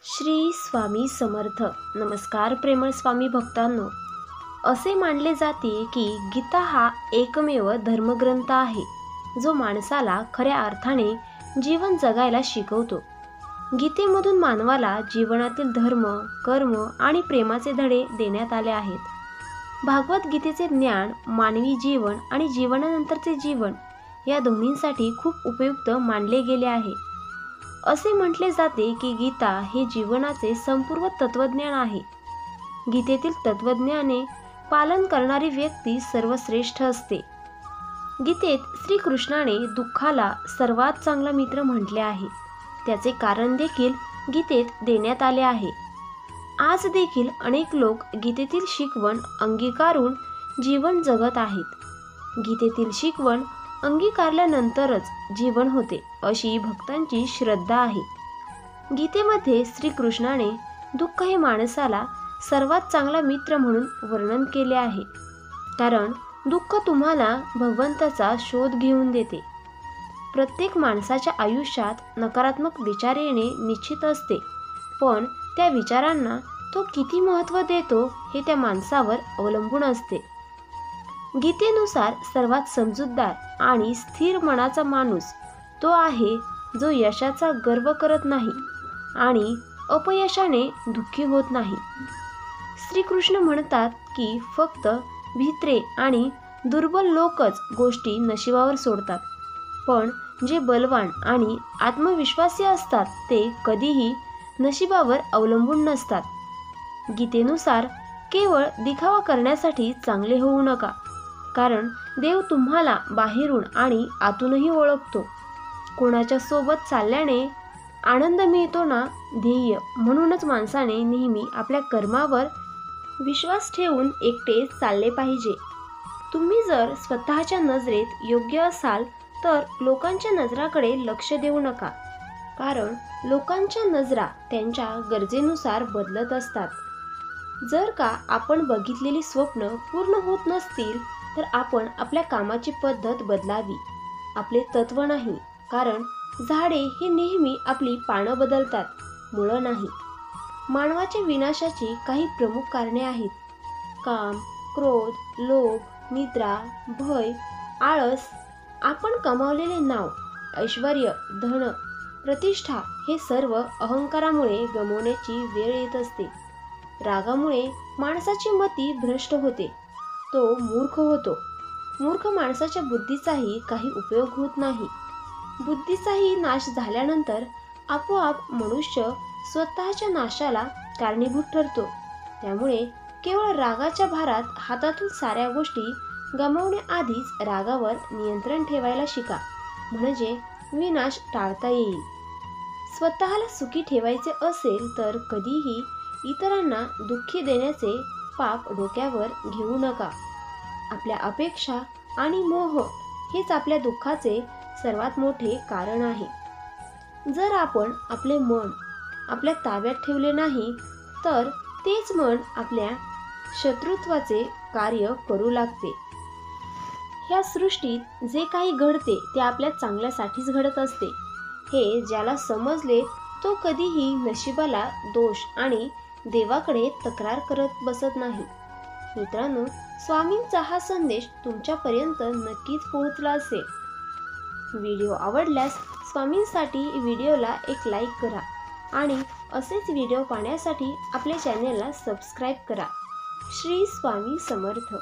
श्री स्वामी समर्थ. नमस्कार प्रेमळ स्वामी भक्तांनो. असे मानले जाते की गीता हा एकमेव धर्मग्रंथ आहे जो माणसाला खऱ्या अर्थाने जीवन जगायला शिकवतो. गीतेमधून मानवाला जीवनातील धर्म, कर्म आणि प्रेमाचे धडे देण्यात आले आहेत. भागवत गीतेचे ज्ञान मानवी जीवन आणि जीवनानंतरचे जीवन या दोन्हींसाठी खूप उपयुक्त मानले गेले आहे. असे म्हटले जाते की गीता हे जीवनाचे संपूर्ण तत्वज्ञान आहे. गीतेतील तत्वज्ञाने पालन करणारी व्यक्ती सर्वश्रेष्ठ असते. गीतेत श्रीकृष्णाने दुःखाला सर्वात चांगला मित्र म्हटले आहे. त्याचे कारण देखील गीतेत देण्यात आले आहे. आज देखील अनेक लोक गीतेतील शिकवण अंगीकारून जीवन जगत आहेत. गीतेतील शिकवण अंगीकारल्यानंतरच जीवन होते अशी भक्तांची श्रद्धा आहे. गीतेमध्ये श्रीकृष्णाने दुःख हे माणसाला सर्वात चांगला मित्र म्हणून वर्णन केले आहे. कारण दुःख तुम्हाला भगवंताचा शोध घेऊन देते. प्रत्येक माणसाच्या आयुष्यात नकारात्मक विचार येणे निश्चित असते, पण त्या विचारांना तो किती महत्त्व देतो हे त्या माणसावर अवलंबून असते. गीतेनुसार सर्वात समजूतदार आणि स्थिर मनाचा माणूस तो आहे जो यशाचा गर्व करत नाही आणि अपयशाने दुःखी होत नाही. श्रीकृष्ण म्हणतात की फक्त भित्रे आणि दुर्बल लोकच गोष्टी नशिबावर सोडतात, पण जे बलवान आणि आत्मविश्वासी असतात ते कधीही नशिबावर अवलंबून नसतात. गीतेनुसार केवळ दिखावा करण्यासाठी चांगले होऊ नका, कारण देव तुम्हाला बाहेरून आणि आतूनही ओळखतो. कोणाच्या सोबत चालल्याने आनंद मिळतो ना ध्येय. म्हणूनच माणसाने नेहमी आपल्या कर्मावर विश्वास ठेवून एकटे चालले पाहिजे. तुम्ही जर स्वतःच्या नजरेत योग्य असाल तर लोकांच्या नजराकडे लक्ष देऊ नका, कारण लोकांच्या नजरा त्यांच्या गरजेनुसार बदलत असतात. जर का आपण बघितलेली स्वप्न पूर्ण होत नसतील तर आपण आपल्या कामाची पद्धत बदलावी. आपले तत्व नाही, कारण झाडे हे नेहमी आपली पानं बदलतात, मुळं नाही. मानवाच्या विनाशाची काही प्रमुख कारणे आहेत. काम, क्रोध, लोभ, निद्रा, भय, आळस. आपण कमावलेले नाव, ऐश्वर्य, धन, प्रतिष्ठा हे सर्व अहंकारामुळे गमावण्याची वेळ येत असते. रागामुळे माणसाची मती भ्रष्ट होते, तो मूर्ख होतो. मूर्ख माणसाच्या बुद्धीचाही काही उपयोग होत नाही. बुद्धीचाही नाश झाल्यानंतर आपोआप मनुष्य स्वतःच्या नाशाला कारणीभूत ठरतो. त्यामुळे केवळ रागाच्या भारात हातातून साऱ्या गोष्टी गमावण्याआधीच रागावर नियंत्रण ठेवायला शिका, म्हणजे विनाश टाळता येईल. स्वतःला सुखी ठेवायचे असेल तर कधीही इतरांना दुःखी देण्याचे पाप डोक्यावर घेऊ नका. आपल्या अपेक्षा आणि मोह हेच आपल्या दुःखाचे सर्वात मोठे कारण आहे. जर आपण आपले मन आपल्या ताब्यात ठेवले नाही तर तेच मन आपल्या शत्रुत्वाचे कार्य करू लागते. ह्या सृष्टीत जे काही घडते ते आपल्या चांगल्यासाठीच घडत असते. हे ज्याला समजले तो कधीही नशिबाला दोष आणि देवाकडे तक्रार करत बसत नाही. मित्रांनो, स्वामींचा हा संदेश तुमच्यापर्यंत नक्कीच पोहोचला असेल. व्हिडिओ आवडल्यास स्वामींसाठी व्हिडिओला एक लाईक करा आणि असेच व्हिडिओ पाहण्यासाठी आपल्या चॅनेलला सबस्क्राईब करा. श्री स्वामी समर्थ.